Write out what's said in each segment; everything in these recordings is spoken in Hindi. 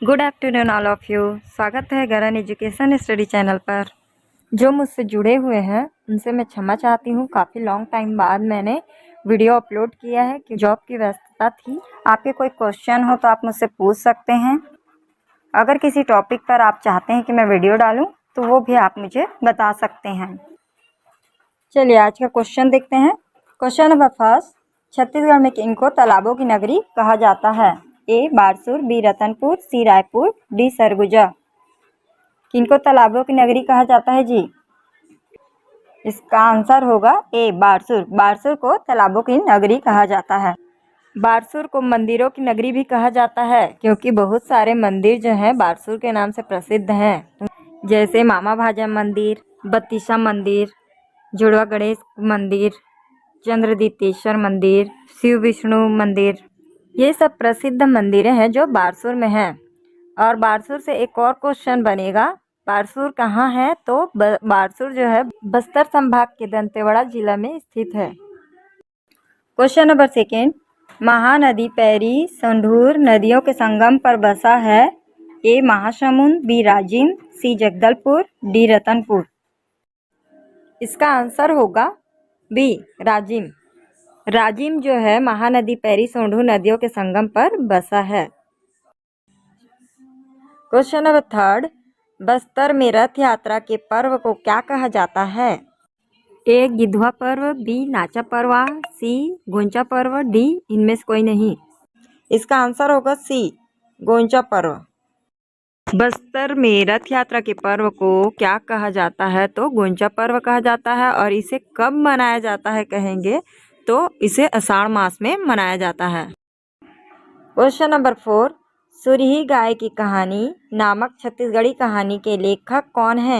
Good afternoon all of you. स्वागत है गगन एजुकेशन स्टडी चैनल पर। जो मुझसे जुड़े हुए हैं उनसे मैं क्षमा चाहती हूँ। काफ़ी लॉन्ग टाइम बाद मैंने वीडियो अपलोड किया है कि जॉब की व्यस्तता थी। आपके कोई क्वेश्चन हो तो आप मुझसे पूछ सकते हैं। अगर किसी टॉपिक पर आप चाहते हैं कि मैं वीडियो डालूँ तो वो भी आप मुझे बता सकते हैं। चलिए आज का क्वेश्चन देखते हैं। क्वेश्चन नंबर फर्स्ट, छत्तीसगढ़ में किनको तालाबों की नगरी कहा जाता है? ए बारसूर, बी रतनपुर, सी रायपुर, डी सरगुजा। किनको तालाबों की नगरी कहा जाता है जी? इसका आंसर होगा ए बारसूर। बारसूर को तालाबों की नगरी कहा जाता है। बारसूर को मंदिरों की नगरी भी कहा जाता है क्योंकि बहुत सारे मंदिर जो हैं बारसूर के नाम से प्रसिद्ध हैं, जैसे मामा भाजा मंदिर, बत्तीसा मंदिर, जुड़वा गणेश मंदिर, चंद्रदीतेश्वर मंदिर, शिव विष्णु मंदिर। ये सब प्रसिद्ध मंदिरें हैं जो बारसूर में हैं। और बारसूर से एक और क्वेश्चन बनेगा, बारसूर कहाँ है? तो बारसूर जो है बस्तर संभाग के दंतेवाड़ा जिला में स्थित है। Question number second, Mahanadi Pairi संढूर नदियों के संगम पर बसा है। ए महासमुंद, बी राजिम, सी जगदलपुर, डी रतनपुर। इसका आंसर होगा बी राजिम। राजिम जो है महानदी पैरी सोंढू नदियों के संगम पर बसा है। क्वेश्चन नंबर थर्ड, बस्तर में रथ यात्रा के पर्व को क्या कहा जाता है? ए गिधवा पर्व, बी नाचा पर्वा, सी गोंचा पर्व, डी इनमें से कोई नहीं। इसका आंसर होगा सी गोंचा पर्व। बस्तर में रथ यात्रा के पर्व को क्या कहा जाता है? तो गोंचा पर्व कहा जाता है। और इसे कब मनाया जाता है कहेंगे तो इसे आषाढ़ मास में मनाया जाता है। क्वेश्चन नंबर फोर, सुरही गाय की कहानी नामक छत्तीसगढ़ी कहानी के लेखक कौन है?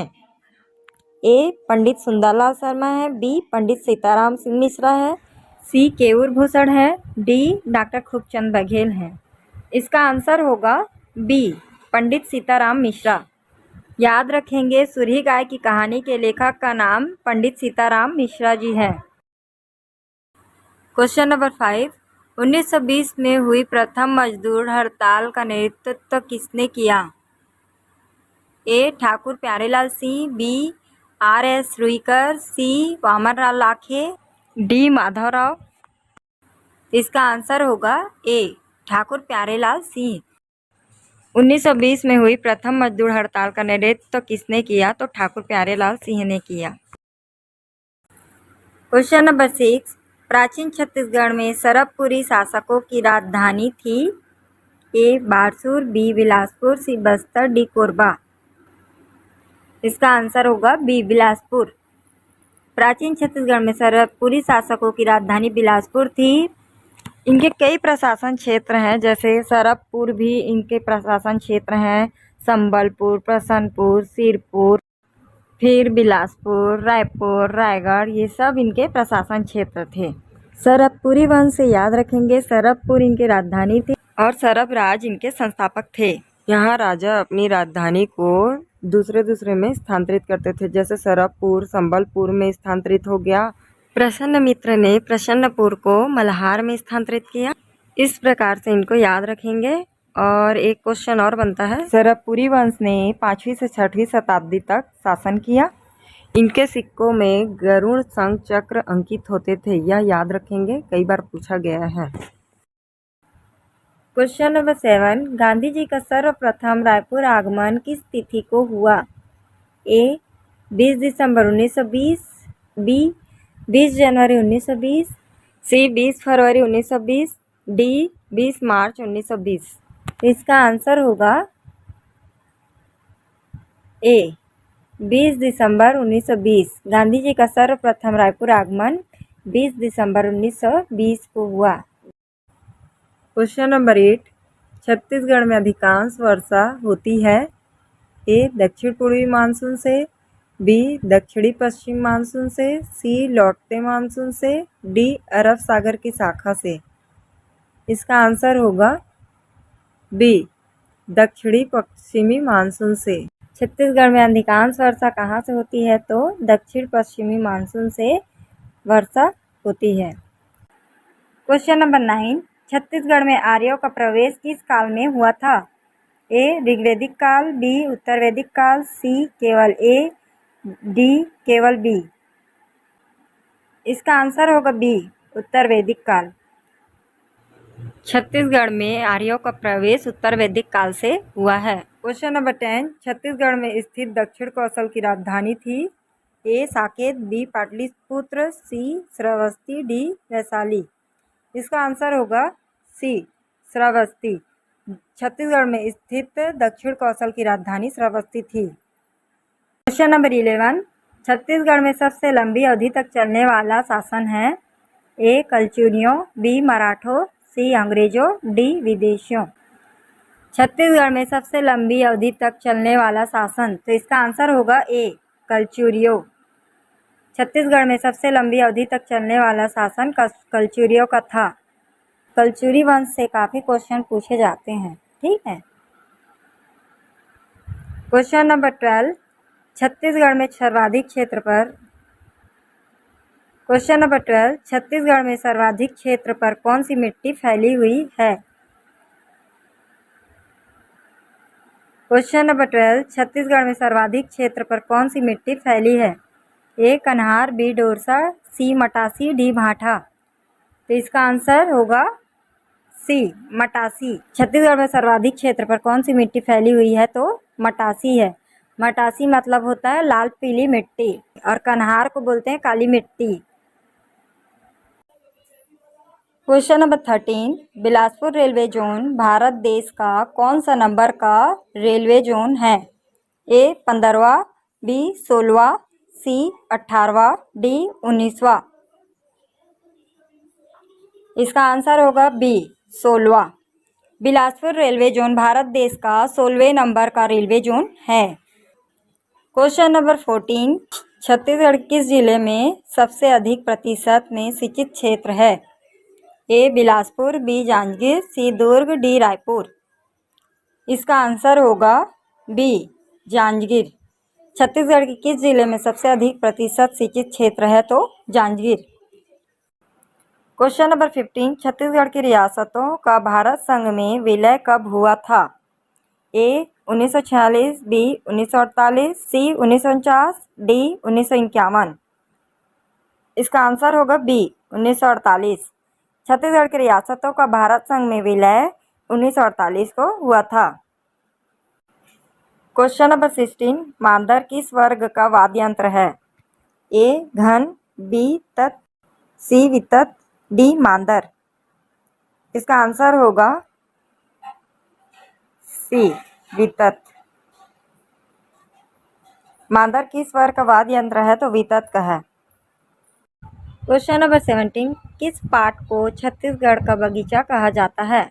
ए पंडित सुंदरलाल शर्मा है, बी पंडित सीताराम सिंह मिश्रा है, सी केऊर भूषण है, डी डॉक्टर खूबचंद बघेल है। इसका आंसर होगा बी पंडित सीताराम मिश्रा। याद रखेंगे सुरही गाय की कहानी के लेखक का नाम पंडित सीताराम मिश्रा जी है। क्वेश्चन नंबर 5, 1920 में हुई प्रथम मजदूर हड़ताल का नेतृत्व किसने किया? ए ठाकुर प्यारेलाल सिंह, बी आर.एस. रुईकर, सी वामनलाल लाखे, डी माधवराव। इसका आंसर होगा ए ठाकुर प्यारेलाल सिंह। 1920 में हुई प्रथम मजदूर हड़ताल का नेतृत्व किसने किया? तो ठाकुर प्यारेलाल सिंह ने किया। क्वेश्चन नंबर 6, प्राचीन छत्तीसगढ़ में सरबपुरी शासकों की राजधानी थी। ए बारसूर, बी बिलासपुर, सी बस्तर, डी कोरबा। इसका आंसर होगा बी बिलासपुर। प्राचीन छत्तीसगढ़ में सरबपुरी शासकों की राजधानी बिलासपुर थी। इनके कई प्रशासन क्षेत्र हैं, जैसे सरबपुर भी इनके प्रशासन क्षेत्र हैं, संबलपुर, प्रसन्नपुर, सिरपुर, फिर बिलासपुर, रायपुर, रायगढ़, ये सब इनके प्रशासन क्षेत्र थे। सरबपुरी वंश से याद रखेंगे सरबपुर इनकी राजधानी थी और सरब राज इनके संस्थापक थे। यहाँ राजा अपनी राजधानी को दूसरे में स्थानांतरित करते थे, जैसे सरबपुर संबलपुर में स्थानांतरित हो गया। प्रसन्नमित्र ने प्रसन्नपुर को मल्हार में स्थानांतरित किया। इस प्रकार से इनको याद रखेंगे। और एक क्वेश्चन और बनता है, सरबपुरी वंश ने 5वीं से 6वीं शताब्दी तक शासन किया। इनके सिक्कों में गरुड़ शंख चक्र अंकित होते थे, यह याद रखेंगे, कई बार पूछा गया है। क्वेश्चन नंबर 7, गांधी जी का सर्वप्रथम रायपुर आगमन किस तिथि को हुआ? ए 20 दिसंबर 1920, बी 20 जनवरी 1920, सी 20 फरवरी 1920, डी 20 मार्च 1920। इसका आंसर होगा ए 20 दिसंबर 1920। गांधी जी का सर्वप्रथम रायपुर आगमन 20 दिसंबर 1920 को हुआ। क्वेश्चन नंबर 8, छत्तीसगढ़ में अधिकांश वर्षा होती है। ए दक्षिण पूर्वी मानसून से, बी दक्षिणी पश्चिम मानसून से, सी लौटते मानसून से, डी अरब सागर की शाखा से। इसका आंसर होगा बी दक्षिणी पश्चिमी मानसून से। छत्तीसगढ़ में अधिकांश वर्षा कहाँ से होती है? तो दक्षिण पश्चिमी मानसून से वर्षा होती है। क्वेश्चन नंबर 9, छत्तीसगढ़ में आर्यों का प्रवेश किस काल में हुआ था? ए ऋग्वैदिक काल, बी उत्तर वैदिक काल, सी केवल ए, डी केवल बी। इसका आंसर होगा बी उत्तर वैदिक काल। छत्तीसगढ़ में आर्यों का प्रवेश उत्तर वैदिक काल से हुआ है। क्वेश्चन नंबर 10, छत्तीसगढ़ में स्थित दक्षिण कौशल की राजधानी थी। ए साकेत, बी पाटलिपुत्र, सी श्रावस्ती, डी वैशाली। इसका आंसर होगा सी श्रावस्ती। छत्तीसगढ़ में स्थित दक्षिण कौशल की राजधानी श्रावस्ती थी। क्वेश्चन नंबर 11, छत्तीसगढ़ में सबसे लंबी अवधि तक चलने वाला शासन है। ए कलचुनियों, बी मराठों, सी अंग्रेजों, डी विदेशियों। छत्तीसगढ़ में सबसे लंबी अवधि तक चलने वाला शासन, तो इसका आंसर होगा ए कलचुरियों। छत्तीसगढ़ में सबसे लंबी अवधि तक चलने वाला शासन कलचुरियों का था। कलचुरी वंश से काफ़ी क्वेश्चन पूछे जाते हैं, ठीक है। क्वेश्चन नंबर 12, छत्तीसगढ़ में सर्वाधिक क्षेत्र पर कौन सी मिट्टी फैली हुई है। क्वेश्चन नंबर 12, छत्तीसगढ़ में सर्वाधिक क्षेत्र पर कौन सी मिट्टी फैली है। ए कन्हार, बी डोरसा, सी मटासी, डी भाठा। तो इसका आंसर होगा सी मटासी। छत्तीसगढ़ में सर्वाधिक क्षेत्र पर कौन सी मिट्टी फैली हुई है, तो मटासी है। मटासी मतलब होता है लाल पीली मिट्टी, और कन्हार को बोलते हैं काली मिट्टी। Question number 13, Bilaspur railway zone Bharat देश का कौन सा नंबर का रेलवे जोन है। ए 15वां, बी 16वां, सी 18वां, डी 19वां। इसका आंसर होगा बी 16वां। बिलासपुर रेलवे जोन भारत देश का 16वें नंबर का रेलवे जोन है। क्वेश्चन नंबर 14, छत्तीसगढ़ किस जिले में सबसे अधिक प्रतिशत में सिंचित क्षेत्र है। ए बिलासपुर, बी जांजगीर, सी दुर्ग, डी रायपुर। इसका आंसर होगा बी जांजगीर। छत्तीसगढ़ के किस जिले में सबसे अधिक प्रतिशत सिंचित क्षेत्र है, तो जांजगीर। क्वेश्चन नंबर 15, छत्तीसगढ़ की रियासतों का भारत संघ में विलय कब हुआ था। ए 1946, बी 1948, सी 1949, डी 1951। इसका आंसर होगा बी 1948। छत्तीसगढ़ की रियासतों का भारत संघ में विलय 1948 को हुआ था। क्वेश्चन नंबर 16, मांदर किस वर्ग का वाद्य यंत्र है। ए घन, बी तत्, सी वितत, डी मांदर। इसका आंसर होगा सी वितत। मांदर किस वर्ग का वाद्य यंत्र है, तो वितत का है। क्वेश्चन नंबर 17, किस पाठ को छत्तीसगढ़ का बगीचा कहा जाता है।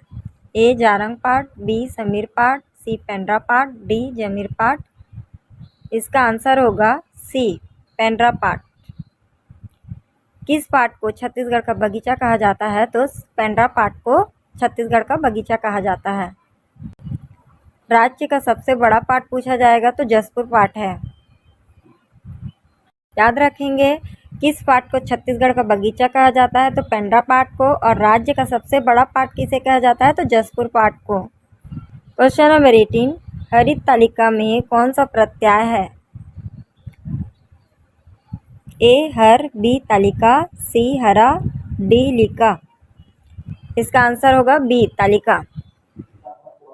ए जारंग पाठ, बी समीर पाठ, सी पेंड्रा पाठ, डी जमीर पाठ। इसका आंसर होगा सी पेंड्रा पाठ। किस पाठ को छत्तीसगढ़ का बगीचा कहा जाता है, तो पेंड्रा पाठ को छत्तीसगढ़ का बगीचा कहा जाता है। राज्य का सबसे बड़ा पाठ पूछा जाएगा तो जसपुर पाठ है। याद रखेंगे, किस पाठ को छत्तीसगढ़ का बगीचा कहा जाता है, तो पेंड्रा पाठ को, और राज्य का सबसे बड़ा पाठ किसे कहा जाता है, तो जसपुर पाठ को। क्वेश्चन नंबर 18, हरित तालिका में कौन सा प्रत्यय है। ए हर, बी तालिका, सी हरा, डी लिका। इसका आंसर होगा बी तालिका।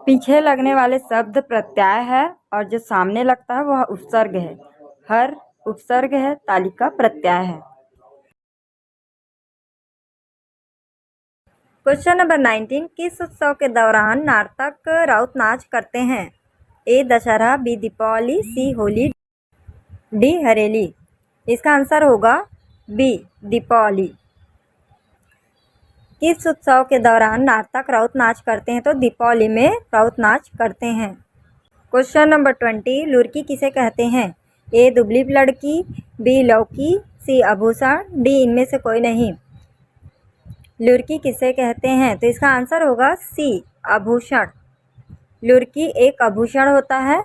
पीछे लगने वाले शब्द प्रत्यय है, और जो सामने लगता है वह उपसर्ग है। हर उपसर्ग है, तालिका प्रत्यय है। क्वेश्चन नंबर 19, किस उत्सव के दौरान नर्तक राउत नाच करते हैं। ए दशहरा, बी दीपावली, सी होली, डी हरेली। इसका आंसर होगा बी दीपावली। किस उत्सव के दौरान नर्तक राउत नाच करते हैं, तो दीपावली में राउत नाच करते हैं। क्वेश्चन नंबर 20, लुरकी किसे कहते हैं। ए दुबली लड़की, बी लौकी, सी आभूषण, डी इनमें से कोई नहीं। लुरकी किसे कहते हैं, तो इसका आंसर होगा सी आभूषण। लुरकी एक आभूषण होता है,